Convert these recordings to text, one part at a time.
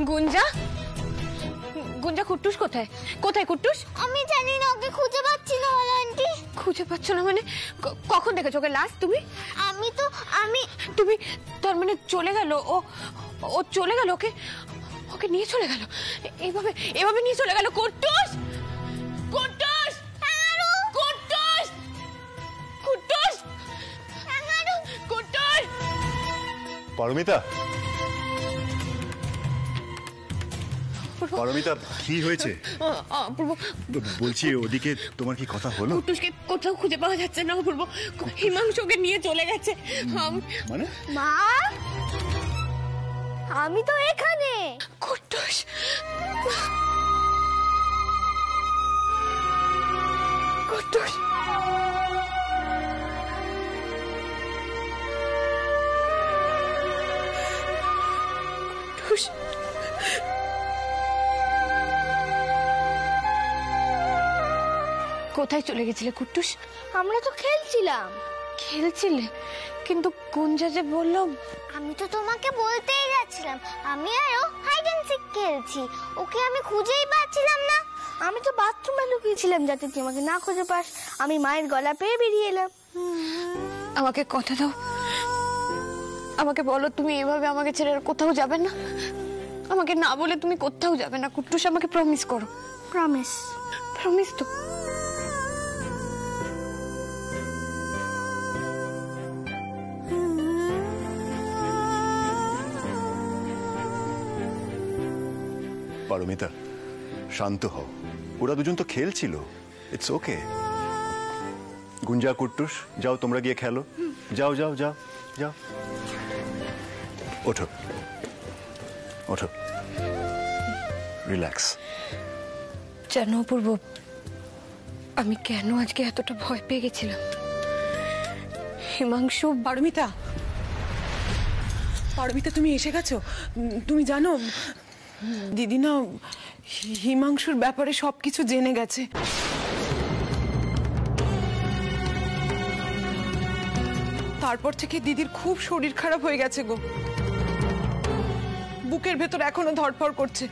গুঞ্জা, গুঞ্জা কুট্টুস কোথায়? কোথায় কুট্টুস? আমি জানি না, ওকে খুঁজে পাচ্ছি না আন্টি। খুঁজে পাচ্ছ না মানে? কখন দেখেছো ওকে লাস্ট তুমি? তুমি তার মানে চলে গেল? ও চলে গেল? ওকে নিয়ে চলে গেল? এভাবে নিয়ে চলে গেল? কুট্টুস, কুট্টুস, কুট্টুস, কুট্টুস, কুট্টুস। পারমিতা, পারমিতা কি হয়েছে? বলছি ওদিকে তোমার কি কথা হলো? কুট্টুসকে কোথাও খুঁজে পাওয়া যাচ্ছে না অপূর্ব। হিমাংশুকে নিয়ে চলে গেছে। মানে? মা, আমি তো এখানে। কুট্টুস, কুট্টুস, কুট্টুস। কোথায় চলে গেছিলে কুট্টুস? আমরা তো খেলছিলাম। খেলছিলে? কিন্তু গুঞ্জা যে বলল। আমি তো তোমাকে বলতেই যাচ্ছিলাম, আমি আর ও হাইড এন্ড সিক খেলছি। ওকে আমি খুঁজেই পাচ্ছিলাম না। আমি তো বাথরুমে লুকিয়েছিলাম যাতে তুই আমাকে না খুঁজে পাস। আমি মায়ের গলা পেয়ে বেরিয়ে এলাম। আমাকে কথা দাও, আমাকে বলো তুমি এভাবে আমাকে ছেড়ে আর কোথাও যাবে না। আমাকে না বলে তুমি কোথাও যাবে না কুট্টুস, আমাকে প্রমিস করো। প্রমিস? প্রমিস তো। পারমিতা শান্ত হও, ওরা দুজন তো খেলছিল, ইটস ওকে। গুঞ্জা, কুট্টুস, যাও তোমরা গিয়ে খেলো। যাও যাও যাও যাও, ওঠো ওঠো, রিল্যাক্স। জানো অপূর্ব, আমি কেন আজকে এতটা ভয় পেয়ে গেছিলাম? হিমাংশু। পারমিতা, পারমিতা তুমি এসে গেছো? তুমি জানো দিদি না হিমাংশুর ব্যাপারে সবকিছু জেনে গেছে। তারপর থেকে দিদির খুব শরীর খারাপ হয়ে গেছে গো। বুকের ভেতর এখনো ধড়ফড় করছে।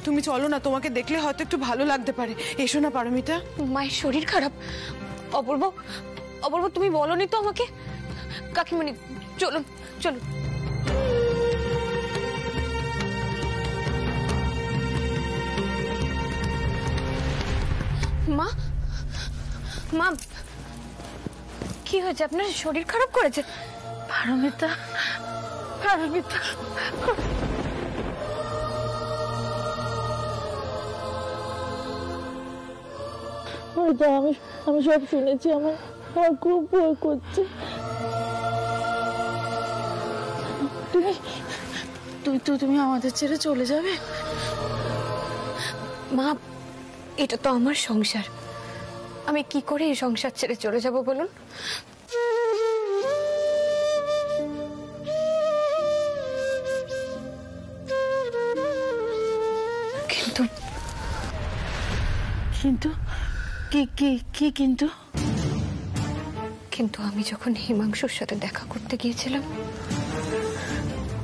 তুমি চলো না, তোমাকে দেখলে হয়তো একটু ভালো লাগতে পারে। এসো না পারমিতা। মায়ের শরীর খারাপ? অপূর্ব, অপূর্ব তুমি বলনি তো আমাকে। কাকিমণি চলুন চলুন। মা, মা কি হয়েছে? আপনার শরীর খারাপ করেছে? পারমিতা, পারমিতা, আমি সব শুনেছি। আমার খুব ভয় করছে। তুমি আমাদের ছেড়ে চলে যাবে? মা, এটা তো আমার সংসার, আমি কি করে এই সংসার ছেড়ে চলে যাব বলুন? কিন্তু কিন্তু কি কিন্তু? কিন্তু আমি যখন হিমাংশুর সাথে দেখা করতে গিয়েছিলাম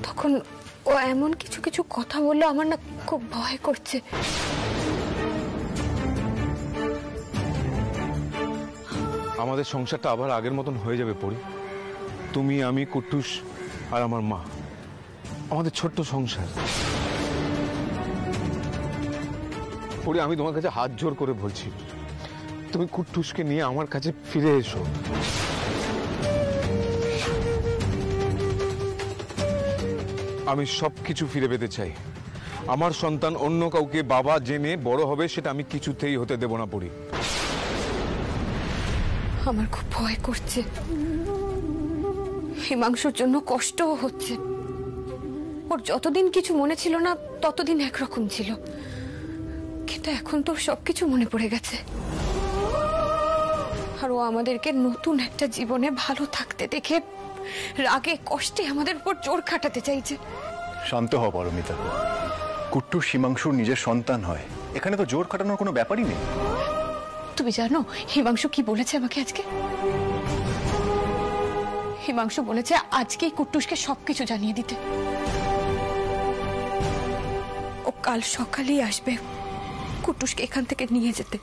তখন ও এমন কিছু কিছু কথা বললো, আমার না খুব ভয় করছে। আমাদের সংসারটা আবার আগের মতন হয়ে যাবে পরি। তুমি, আমি, কুট্টুস আর আমার মা, আমাদের ছোট্ট সংসার। পরি, আমি তোমার কাছে হাত জোর করে বলছি, তুমি কুট্টুসকে নিয়ে আমার কাছে ফিরে এসো। আমি সবকিছু ফিরে পেতে চাই। আমার সন্তান অন্য কাউকে বাবা জেনে বড় হবে, সেটা আমি কিছুতেই হতে দেব না পরি। আমার খুব ভয় করছে, হিমাংশুর জন্য কষ্টও হচ্ছে। ওর যতদিন কিছু মনে ছিল না ততদিন একরকম ছিল, কিন্তু এখন তো সবকিছু মনে পড়ে গেছে। আর ও আমাদেরকে নতুন একটা জীবনে ভালো থাকতে দেখে রাগে কষ্টে আমাদের উপর জোর খাটাতে চাইছে। শান্ত হও পারমিতা, কুট্টুস হিমাংশুর নিজের সন্তান হয়, এখানে তো জোর খাটানোর কোনো ব্যাপারই নেই। তুমি জানো হিমাংশু কি বলেছে আমাকে আজকে? হিমাংশু বলেছে আজকেই কুট্টুসকে সবকিছু জানিয়ে দিতে। ও কাল সকালেই আসবে কুট্টুসকে এখান থেকে নিয়ে যেতে।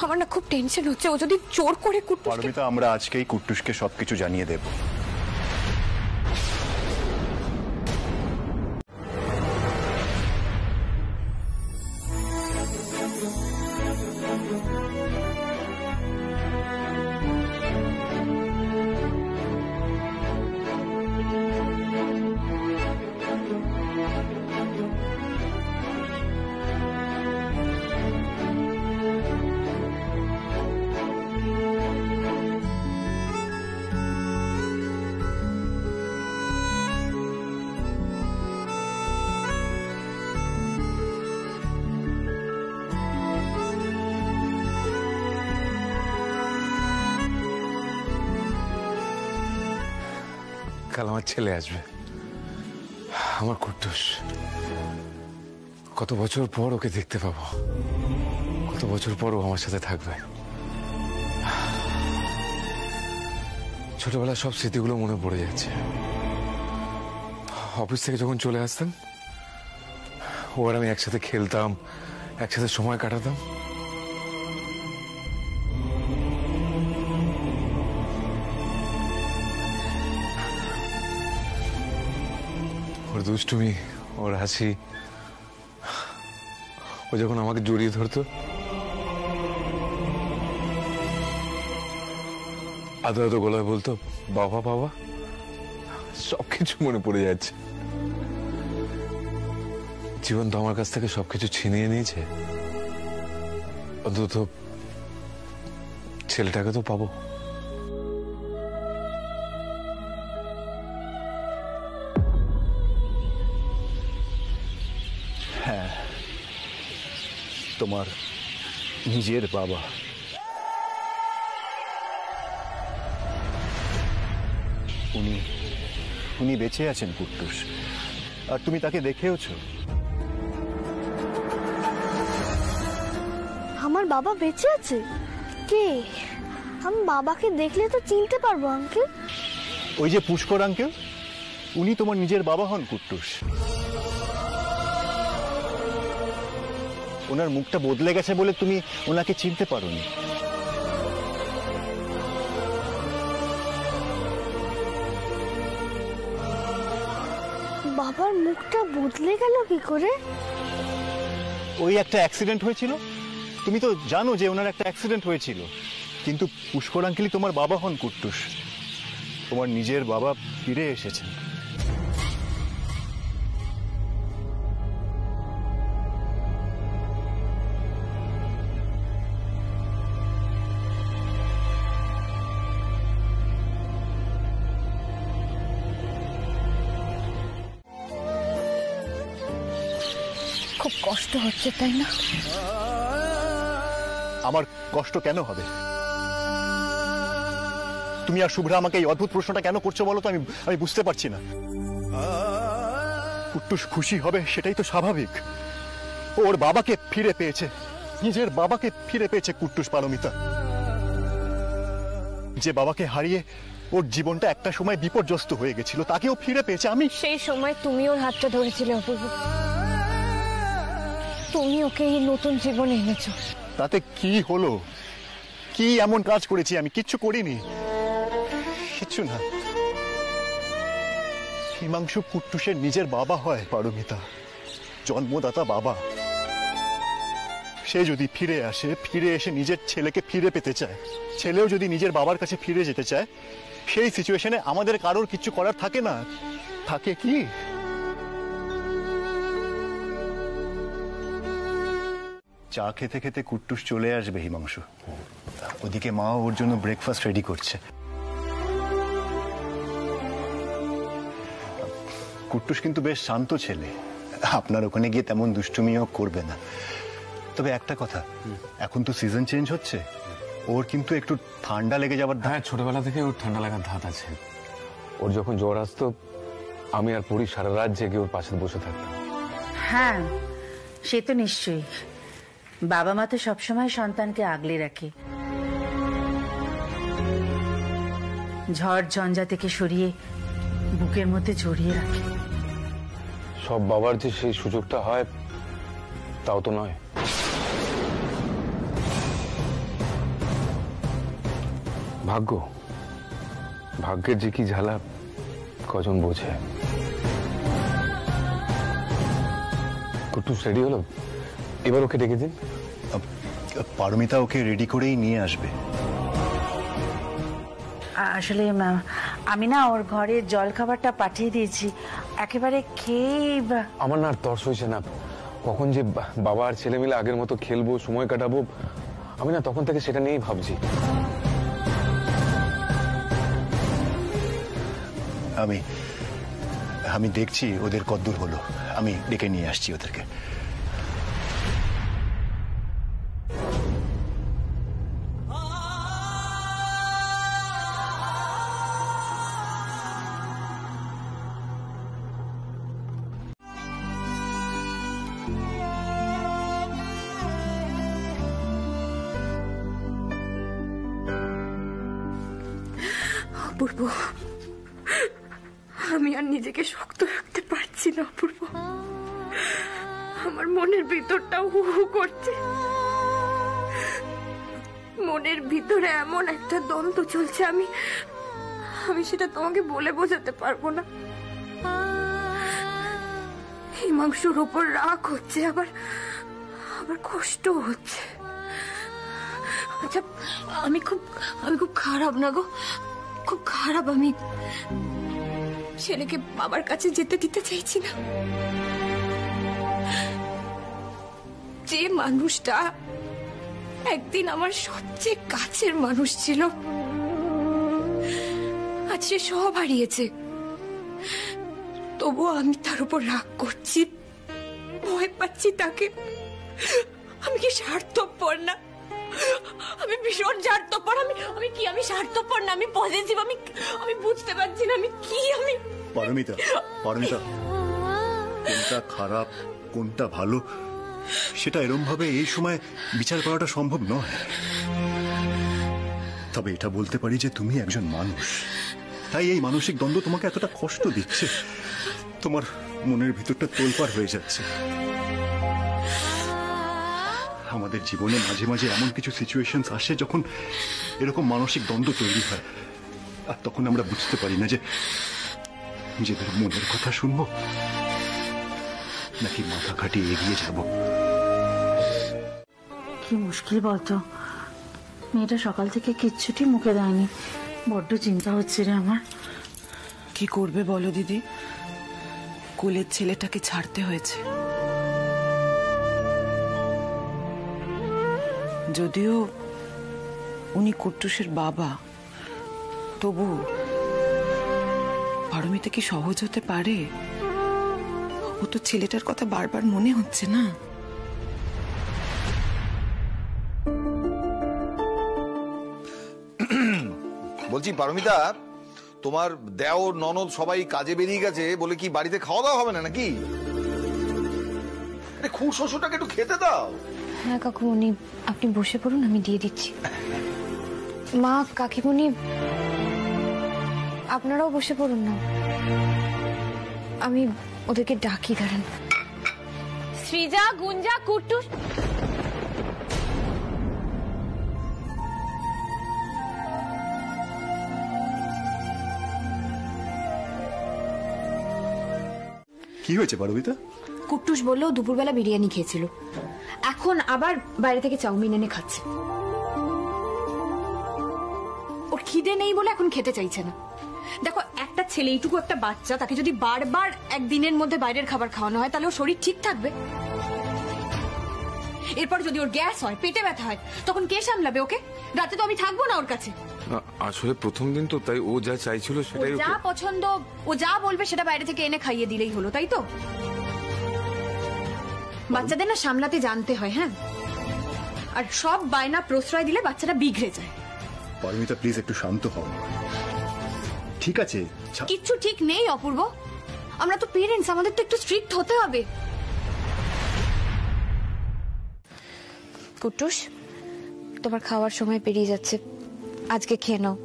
আমার না খুব টেনশন হচ্ছে, ও যদি জোর করে কুট্টুসকে। পারমিতা, আমরা আজকেই কুট্টুসকে সবকিছু জানিয়ে দেব। কাল আমার ছেলে আসবে, আমার কুট্টুস। কত বছর পর ওকে দেখতে পাবো, কত বছর পর ও আমার সাথে থাকবে। ছোটবেলার সব স্মৃতিগুলো মনে পড়ে যাচ্ছে। অফিস থেকে যখন চলে আসতাম, ও আর আমি একসাথে খেলতাম, একসাথে সময় কাটাতাম। ওর দুষ্টুমি, ওর হাসি, ও যখন আমাকে জড়িয়ে ধরতো, আদো আদো গলায় বলতো বাবা বাবা, সবকিছু মনে পড়ে যাচ্ছে। জীবন তো আমার কাছ থেকে সবকিছু ছিনিয়ে নিয়েছে, অন্তত ছেলেটাকে তো পাবো। হ্যাঁ, তোমার নিজের বাবা। উনি বেঁচে আছেন কুট্টুস, আর তুমি তাকে দেখেওছো। আমার বাবা বেঁচে আছে? কে? আমি বাবাকে দেখলে তো চিনতে পারবো আঙ্কেল। ওই যে পুষ্কর আঙ্কেল, উনি তোমার নিজের বাবা হন কুট্টুস। ওনার মুখটা বদলে গেছে বলে তুমি ওনাকে চিনতে পারোনি। বাবার মুখটা বদলে গেল কি করে? ওই একটা অ্যাক্সিডেন্ট হয়েছিল, তুমি তো জানো যে ওনার একটা অ্যাক্সিডেন্ট হয়েছিল। কিন্তু পুষ্কর আঙ্কেলই তোমার বাবা হন কুট্টুস। তোমার নিজের বাবা ফিরে এসেছেন। খুব কষ্ট হচ্ছে তাই না? আমার কষ্ট কেন হবে? তুমি আর শুভ্রা আমাকে এই অদ্ভুত প্রশ্নটা কেন করছো বলো তো? আমি বুঝতে পারছি না। কুট্টুস খুশি হবে সেটাই তো স্বাভাবিক। ওর বাবাকে ফিরে পেয়েছে, নিজের বাবাকে ফিরে পেয়েছে কুট্টুস। পারমিতা, যে বাবাকে হারিয়ে ওর জীবনটা একটা সময় বিপর্যস্ত হয়ে গেছিল, তাকেও ফিরে পেয়েছে। আমি সেই সময় তুমি ওর হাতটা ধরেছিলে অপূর্ব, তুমি ওকে এই নতুন জীবনে এনেছো। তাতে কি হলো? কি এমন কাজ করেছি আমি? কিচ্ছু করিনি, কিচ্ছু না। হিমাংশু কুট্টুসের নিজের বাবা হয় পারমিতা, জন্মদাতা বাবা। সে যদি ফিরে আসে, ফিরে এসে নিজের ছেলেকে ফিরে পেতে চায়, ছেলেও যদি নিজের বাবার কাছে ফিরে যেতে চায়, সেই সিচুয়েশনে আমাদের কারোর কিছু করার থাকে না। থাকে কি? চা খেতে খেতে কুট্টুস চলে আসবে হিমাংশু। ওদিকে মা ওর জন্য ব্রেকফাস্ট রেডি করছে। কুট্টুস কিন্তু বেশ শান্ত ছেলে, আপনার ওখানে গিয়ে তেমন দুষ্টুমিও করবে না। তবে একটা কথা, এখন তো সিজন চেঞ্জ হচ্ছে, ওর কিন্তু একটু ঠান্ডা লেগে যাবার। হ্যাঁ, ছোটবেলা থেকে ওর ঠান্ডা লাগার ধাত আছে। ওর যখন জ্বর আসতো, আমি আর পরি সারা রাত জেগে ওর পাশে বসে থাকতাম। হ্যাঁ, সে তো নিশ্চয়ই। বাবা মা তো সবসময় সন্তানকে আগলে রাখে, ঝড় ঝঞ্ঝা থেকে সরিয়ে বুকের মধ্যে জড়িয়ে রাখে। সব বাবার যে সেই সুযোগটা হয় তাও তো নয়। ভাগ্যের যে কি ঝালা কজন বোঝে। কুট্টুস রেডি হলো, এবার ওকে ডেকে দিন। পারমিতা ওকে রেডি করেই নিয়ে আসবে। আসলে আমি না ওর ঘরে জল খাবারটা পাঠিয়ে দিয়েছি, একেবারে খেয়ে আমার না আর তর্স হয়েছে না। কখন যে বাবা আর ছেলে মিলে আগের মতো খেলবো, সময় কাটাবো, আমি না তখন থেকে সেটা নিয়েই ভাবছি। আমি দেখছি ওদের কদ্দূর হলো, আমি ডেকে নিয়ে আসছি ওদেরকে। অপূর্ব, আমি আর নিজেকে শক্ত রাখতে পারছি না অপূর্ব। আমার মনের ভিতরটাও হু হু করছে। মনের ভিতরে এমন একটা দ্বন্দ্ব চলছে, আমি সেটা তোমাকে বলে বোঝাতে পারবো না। হিমাংশুর উপর রাগ হচ্ছে, আবার কষ্ট হচ্ছে। আচ্ছা, আমি খুব খারাপ না গো, খুব খারাপ। আমি ছেলেকে বাবার কাছে যেতে দিতে চাইছি না। যে মানুষটা একদিন আমার সবচেয়ে কাছের মানুষ ছিল, আজ সে সব হারিয়েছে। তবুও আমি তার উপর রাগ করছি, ভয় পাচ্ছি তাকে। আমি কি স্বার্থপর না? আমি ভীষণ স্বার্থপর। আমি স্বার্থপর না, আমি পজিটিভ। আমি বুঝতে পারছি না আমি কি। পারমিতা, কোনটা খারাপ কোনটা ভালো সেটা এরম ভাবে এই সময় বিচার করাটা সম্ভব নয়। তবে এটা বলতে পারি যে তুমি একজন মানুষ, তাই এই মানসিক দ্বন্দ্ব তোমাকে এতটা কষ্ট দিচ্ছে, তোমার মনের ভিতরটা তোলপাড় হয়ে যাচ্ছে। আমাদের জীবনে মাঝে মাঝে এমন কিছু সিচুয়েশনস আসে যখন এরকম মানসিক দ্বন্দ্ব তৈরি হয়, আর তখন আমরা বুঝতে পারি না যে নিজেদের মনের কথা শুনবো নাকি মাথা খাটিয়ে এগিয়ে যাব। কি মুশকিল বলতো, মেয়েটা সকাল থেকে কিচ্ছুটি মুখে দেয়নি। বড্ড চিন্তা হচ্ছে রে আমার। কি করবে বলো দিদি, কোলের ছেলেটাকে ছাড়তে হয়েছে। যদিও উনি কুট্টুসের বাবা, তবু পারমিতা কি সহজ হতে পারে? ও তো ছেলেটার কথা বারবার মনে হচ্ছে না। বলছি পারমিতা, তোমার দেওর ননদ সবাই কাজে বেরিয়ে গেছে বলে কি বাড়িতে খাওয়া দাওয়া হবে না নাকি? খুব শ্বশুরটাকে একটু খেতে দাও। হ্যাঁ কাকুমণি, আপনি বসে পড়ুন, আমি দিয়ে দিচ্ছি। মা, কাকিমণি, আপনারাও বসে পড়ুন না, আমি ওদেরকে ডাকি। দাঁড়ান। সৃজা, গুঞ্জা, কুট্টুস। কি হয়েছে পারমিতা? কুট্টুস বললো দুপুরবেলা বিরিয়ানি খেয়েছিল, এখন আবার বাইরে থেকে চাউমিন এনে খাচ্ছে। ওর খিদে নেই বলে এখন খেতে চাইছে না। দেখো, একটা ছেলে, এইটুকু একটা বাচ্চা, তাকে যদি বারবার একদিনের মধ্যে বাইরের খাবার খাওয়ানো হয় তাহলে ওর শরীর ঠিক থাকবে? এরপর যদি ওর গ্যাস হয়, পেটে ব্যথা হয়, তখন কে সামলাবে ওকে? রাতে তো আমি থাকবো না ওর কাছে। আসলে প্রথম দিন তো, তাই ও যা চাইছিল সেটাই। যা পছন্দ, ও যা বলবে সেটা বাইরে থেকে এনে খাইয়ে দিলেই হলো, তাই তো? বাচ্চাদের না সামলাতে জানতে হয়। হ্যাঁ, আর সব বায়না প্রশ্রয় দিলে বাচ্চাটা বিগড়ে যায়। পারমিতা প্লিজ একটু শান্ত হও। ঠিক আছে, কিচ্ছু ঠিক নেই অপূর্ব, আমরা তো পেরেন্টস, আমাদের তো একটু স্ট্রিক্ট হতে হবে। কুট্টুস, তোমার খাওয়ার সময় পেরিয়ে যাচ্ছে, আজকে খেয়ে নাও,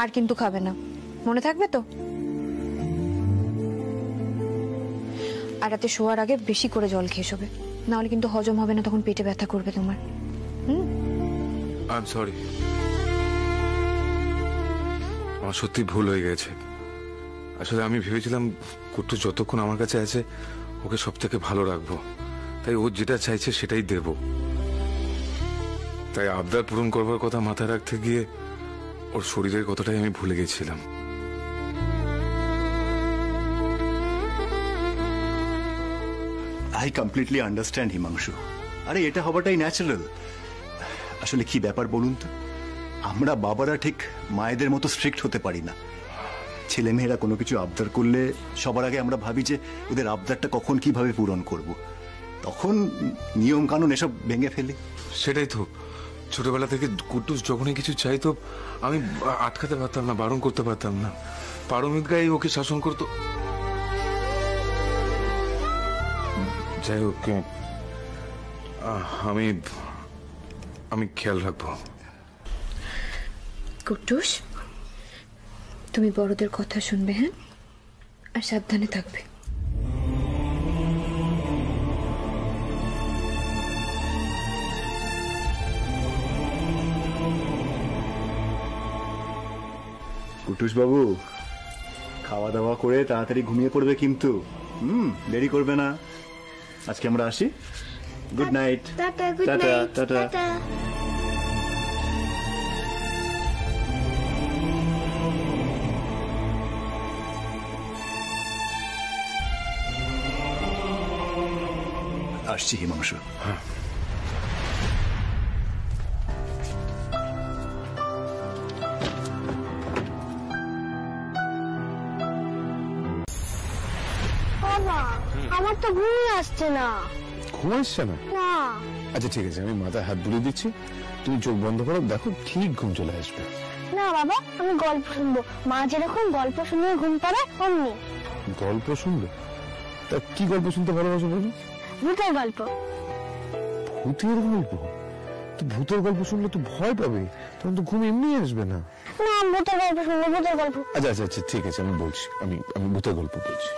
আর কিন্তু খাবে না, মনে থাকবে তো? আর রাতে শোয়ার আগে বেশি করে জল খেয়ে শোবে, নাহলে কিন্তু হজম হবে না, তখন পেটে ব্যথা করবে তোমার। আই এম সরি, আমার সত্যি ভুল হয়ে গেছে। আসলে আমি ভেবেছিলাম কুট্টু যতক্ষণ আমার কাছে আছে ওকে সব থেকে ভালো রাখবো, তাই ও যেটা চাইছে সেটাই দেব। তাই আবদার পূরণ করবার কথা মাথায় রাখতে গিয়ে ওর শরীরের কথাটাই আমি ভুলে গেছিলাম। I completely understand Himanshu. আরে এটা হওয়াটাই ন্যাচারাল। আসলে কি ব্যাপার বলুন তো, আমরা বাবারা ঠিক মায়েদের মতো স্ট্রিক্ট হতে পারি না। ছেলেমেয়েরা কোনো কিছু আবদার করলে সবার আগে আমরা ভাবি যে ওদের আবদারটা কখন কিভাবে পূরণ করব, তখন নিয়ম কানুন এসব ভেঙে ফেলি। সেটাই তো, ছোটবেলা থেকে কুট্টুস যখনই কিছু চাইতো আমি আটকাতে পারতাম না, বারণ করতে পারতাম না। পারমিতগাই ওকে শাসন করতো। যাই হোক, আমি খেয়াল রাখবো। কুট্টুস, তুমি বড়দের কথা শুনবে, হ্যাঁ, আর সাবধানে থাকবে। কুট্টুস বাবু, খাওয়া দাওয়া করে তাড়াতাড়ি ঘুমিয়ে পড়বে কিন্তু। দেরি করবে না। আজকে আমরা আসি। Good night. Tata, good tata, night, tata. Tata. আসছি হিমাংশু। বাবা, আমার তো ঘুমই আসছে না। ঘুম আসছে না? না। আচ্ছা ঠিক আছে, আমি মাথায় হাত বুলিয়ে দিচ্ছি, তুমি চোখ বন্ধ করো, দেখো ঠিক ঘুম চলে আসবে। না বাবা, আমি গল্প শুনবো। মা যেরকম গল্প শুনে ঘুম পাড়ায় অমনি। গল্প শুনবে? তা কি গল্প শুনতে ভালোবাসো বলো? ভূতের গল্প। ভূতের গল্প? তো ভূতের গল্প শুনলে তো ভয় পাবে, তখন তো ঘুম এমনি আসবে না। না, ভূতের গল্প শুনবো, ভূতের গল্প। আচ্ছা আচ্ছা আচ্ছা ঠিক আছে, আমি বলছি, আমি ভূতের গল্প বলছি।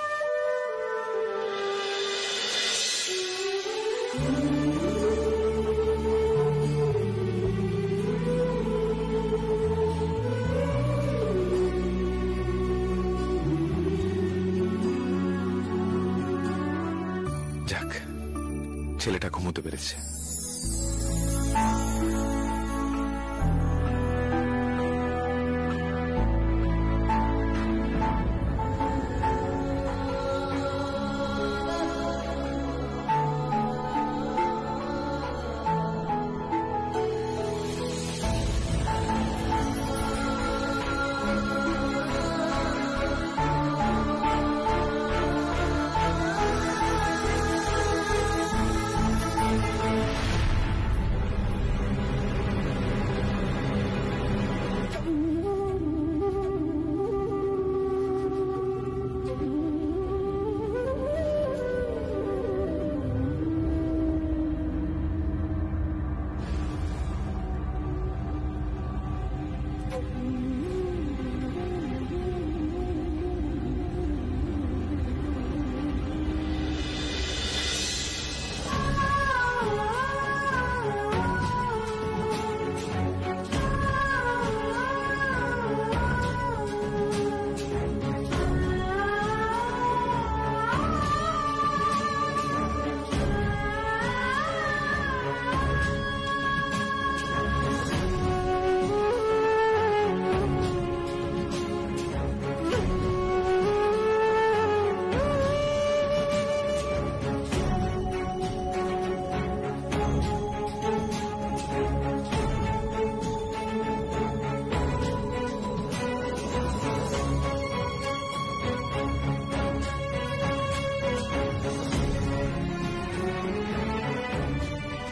যাক, ছেলেটা ঘুমোতে পেরেছে।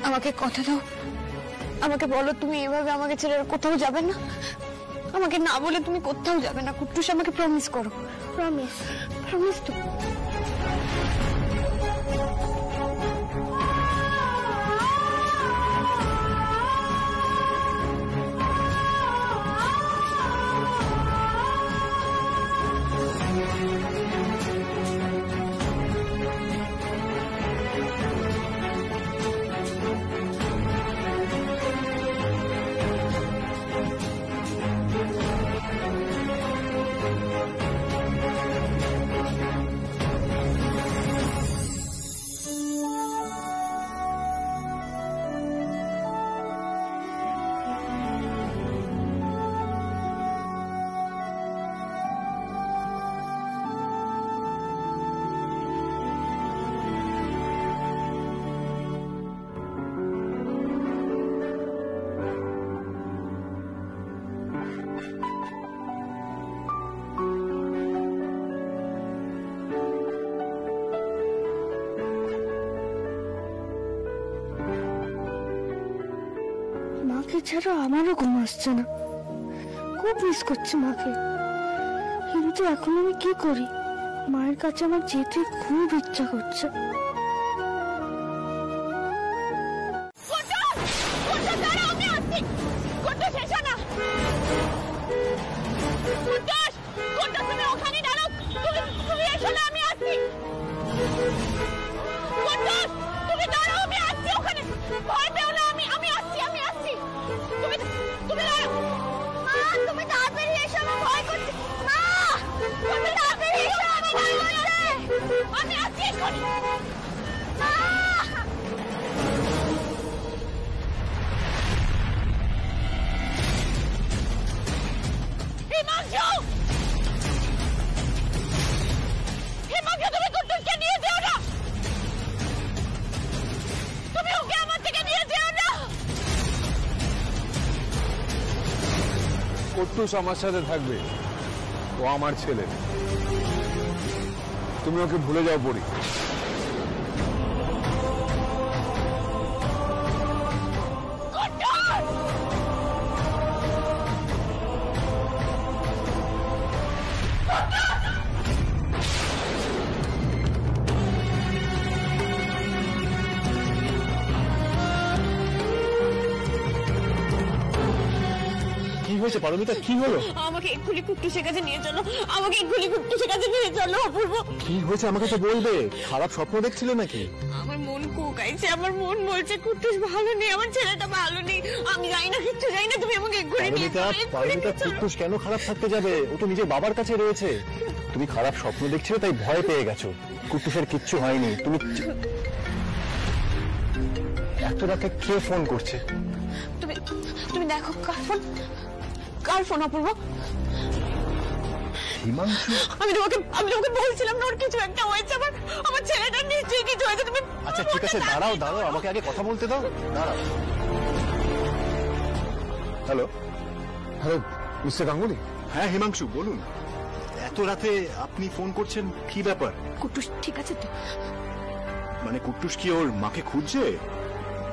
আমাকে কথা দাও, আমাকে বলো তুমি এভাবে আমাকে ছেড়ে কোথাও যাবে না। আমাকে না বলে তুমি কোথাও যাবে না কুট্টুস, আমাকে প্রমিস করো। প্রমিস। প্রমিস তো। ছাড়া আমারও ঘুম আসছে না, খুব মিস করছি মাকে। কিন্তু এখন আমি কি করি? মায়ের কাছে আমার যেতে খুব ইচ্ছা করছে। কুট্টুস আমার সাথে থাকবে, ও আমার ছেলে, তুমি ওকে ভুলে যাও পরি। কি হয়েছে পারমিতা, কি হলো? আমাকে এক্ষুনি কুট্টুসের কাছে নিয়ে চলো, আমাকে এক্ষুনি কুট্টুসের কাছে নিয়ে চলো। অপূর্ব, কি হয়েছে আমাকে তো বলবে। খারাপ স্বপ্ন দেখছিলে নাকি? আমার মন কোকাইছে, আমার মন বলছে কুট্টুস ভালো নেই, আমার ছেলেটা ভালো নেই। আমি জানি না, কিচ্ছু জানি না, তুমি আমাকে এক্ষুনি নিয়ে চলো। পারমিতা, কুট্টুস কেন খারাপ থাকতে যাবে? ও তো নিজের বাবার কাছে রয়েছে। তুমি খারাপ স্বপ্ন দেখছিলে তাই ভয় পেয়ে গেছো। কুট্টুসের কিচ্ছু হয়নি। তুমি এত রাতে কে ফোন করছে? তুমি তুমি দেখো কার ফোন, কার ফোন? অপূর্ব, হিমাংশু। আমি তোমাকে বলছিলাম না ওর কিছু একটা হয়েছে, আমার ছেলেটার নিশ্চয়ই কিছু হয়েছে। তুমি আচ্ছা ঠিক আছে, দাঁড়াও দাঁড়াও, আমাকে আগে কথা বলতে দাও, দাঁড়াও। Hello hello, mister Ganguly. হ্যাঁ হিমাংশু বলুন। এত রাতে আপনি ফোন করছেন, কি ব্যাপার? কুট্টুস ঠিক আছে তো? মানে কুট্টুস কি ওর মাকে খুঁজছে?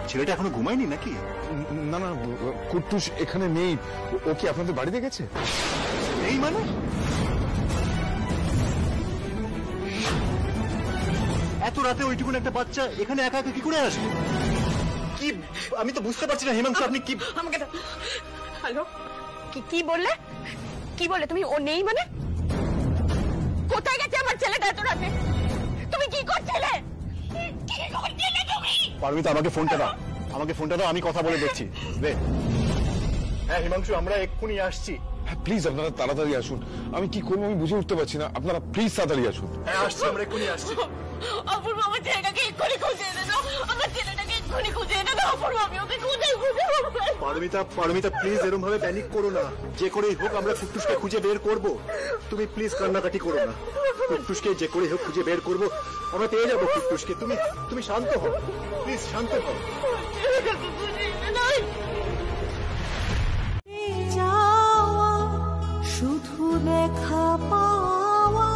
ছেলেটা এখনো ঘুমায়নি নাকি? না না, কুট্টুস এখানে নেই। ও কি আপনাদের বাড়িতে গেছে? এই মানে এত রাতে ওইটুকুন একটা বাচ্চা এখানে একা একা কি করে আসবে? কি আমি তো বুঝতে পারছি না হিমাংশু, আপনি কি আমাকে? হ্যালো, কি বললে? কি বললে তুমি? ও নেই মানে? কোথায় গেছে আমার ছেলেটা এত রাতে? তুমি কি করছিলে? কি করছিলে তুমি? পারমিতা, আমাকে ফোনটা দাও, আমাকে ফোনটা দাও, আমি কথা বলে দেখছি। হ্যাঁ হিমাংশু, আমরা এক্ষুনি আসছি। হ্যাঁ প্লিজ আপনারা তাড়াতাড়ি আসুন। আমি কি করবো আমি বুঝে উঠতে পারছি না, আপনারা প্লিজ তাড়াতাড়ি আসুন। হ্যাঁ আসছি, আমরা এক্ষুনি আসছি। অপূর্ব, আমার ছেলেটাকে এক্ষুনি খুঁজে এনে দাও, আমার ছেলেটাকে এক্ষুনি খুঁজে এনে দাও। অপূর্ব, আমি ওকে খুঁজে পারমিতা প্লিজ এরকম ভাবে প্যানিক করো না। যে করেই হোক আমরা কুট্টুসকে খুঁজে বের করব। তুমি প্লিজ কান্নাকাটি করো না। কুট্টুসকে যে করেই হোক খুঁজে বের করব, আমরা পেয়ে যাবো কুট্টুসকে। তুমি শান্ত হও, প্লিজ শান্ত হও। শুধু দেখা পাওয়া,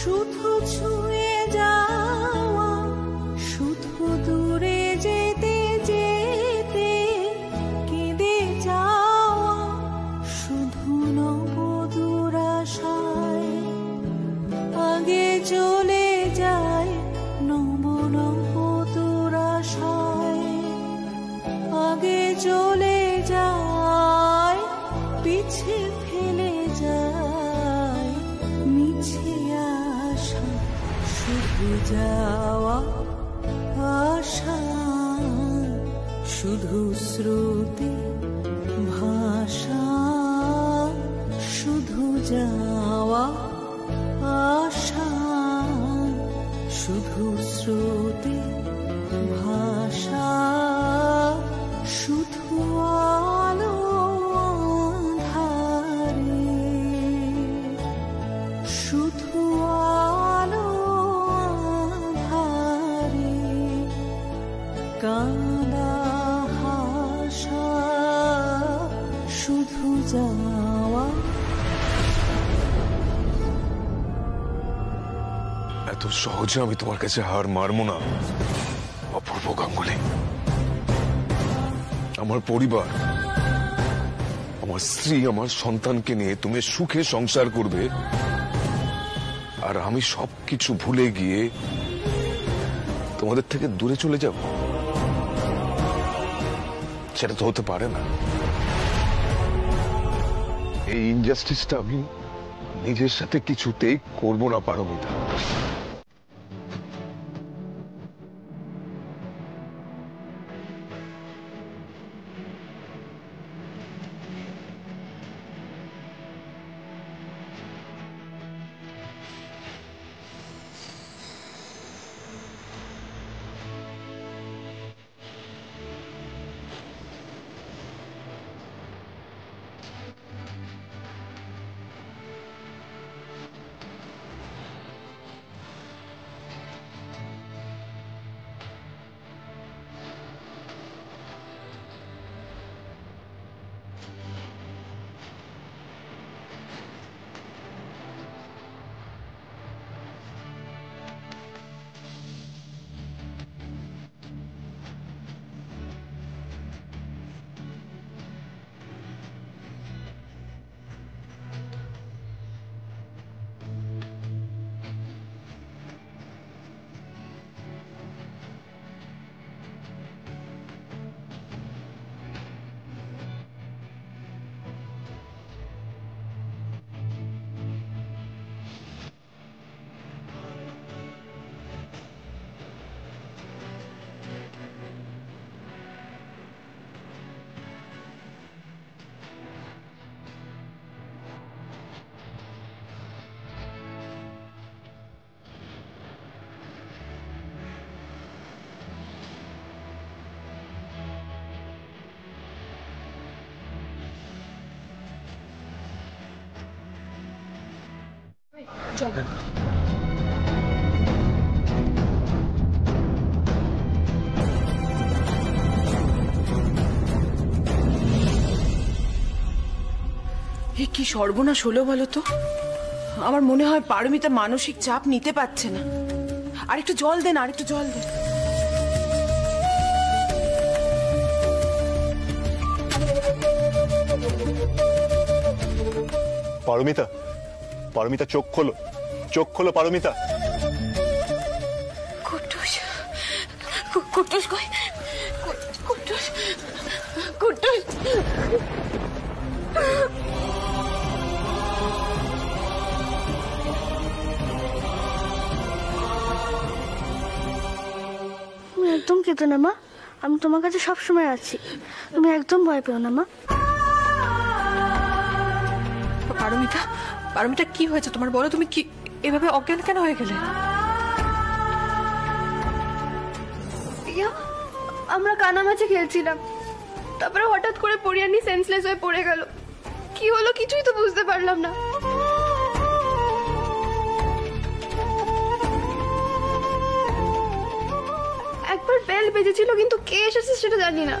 শুধু ছুঁয়ে যাওয়া, শুধু দূরে যেতে যেতে কেঁদে যাওয়া, শুধু নবদূর আশায় আগে চলে যায়, নবদূর আশায় আগে চলে যায়, পিছে ফেলে যায় মিছে আশা, শুধু যাওয়া আশা, শুধু স্রোতে ভাষা, শুধু যাওয়া আশা, শুধু স্রোতে ভাষা, শুধু আলো আঁধারে, শুধু আলো আঁধারে, কাঁদা হাসা, শুধু যাওয়া। এত সহজে আমি তোমার কাছে হার মারবো না অপূর্ব গাঙ্গুলি। আমার পরিবার আমার স্ত্রী আমার সন্তানকে নিয়ে তুমি সুখে সংসার করবে, আর আমি সবকিছু ভুলে গিয়ে তোমাদের থেকে দূরে চলে যাব? সেটা তো হতে পারে না। এই ইনজাস্টিসটা আমি নিজের সাথে কিছুতেই করব না পারমিতা। কি সর্বনাশ হলো বলো তো? আমার মনে হয় পারমিতা মানসিক চাপ নিতে পারছে না। আর একটু জল দেন, আর একটু জল দেন। পারমিতা, পারমিতা চোখ খোলো, চোখ খোলো পারমিতা। কুট্টুস, কুট্টুস কই? কুট্টুস, কুট্টুস। তুমি একদম কেঁদো না মা, আমি তোমার কাছে সবসময় আছি, তুমি একদম ভয় পেও না মা। পারমিতা, পারমিতা কি হয়েছে তোমার বলো? তুমি কি এভাবে অজ্ঞান কেন হয়ে গেলে? আমরা কানামাছি খেলছিলাম, তারপরে হঠাৎ করে পরিয়ানি সেন্সলেস হয়ে পড়ে গেল। কি হলো কিছুই তো বুঝতে পারলাম না। একবার বেল বেজেছিল, কিন্তু কে এসেছে সেটা জানি না।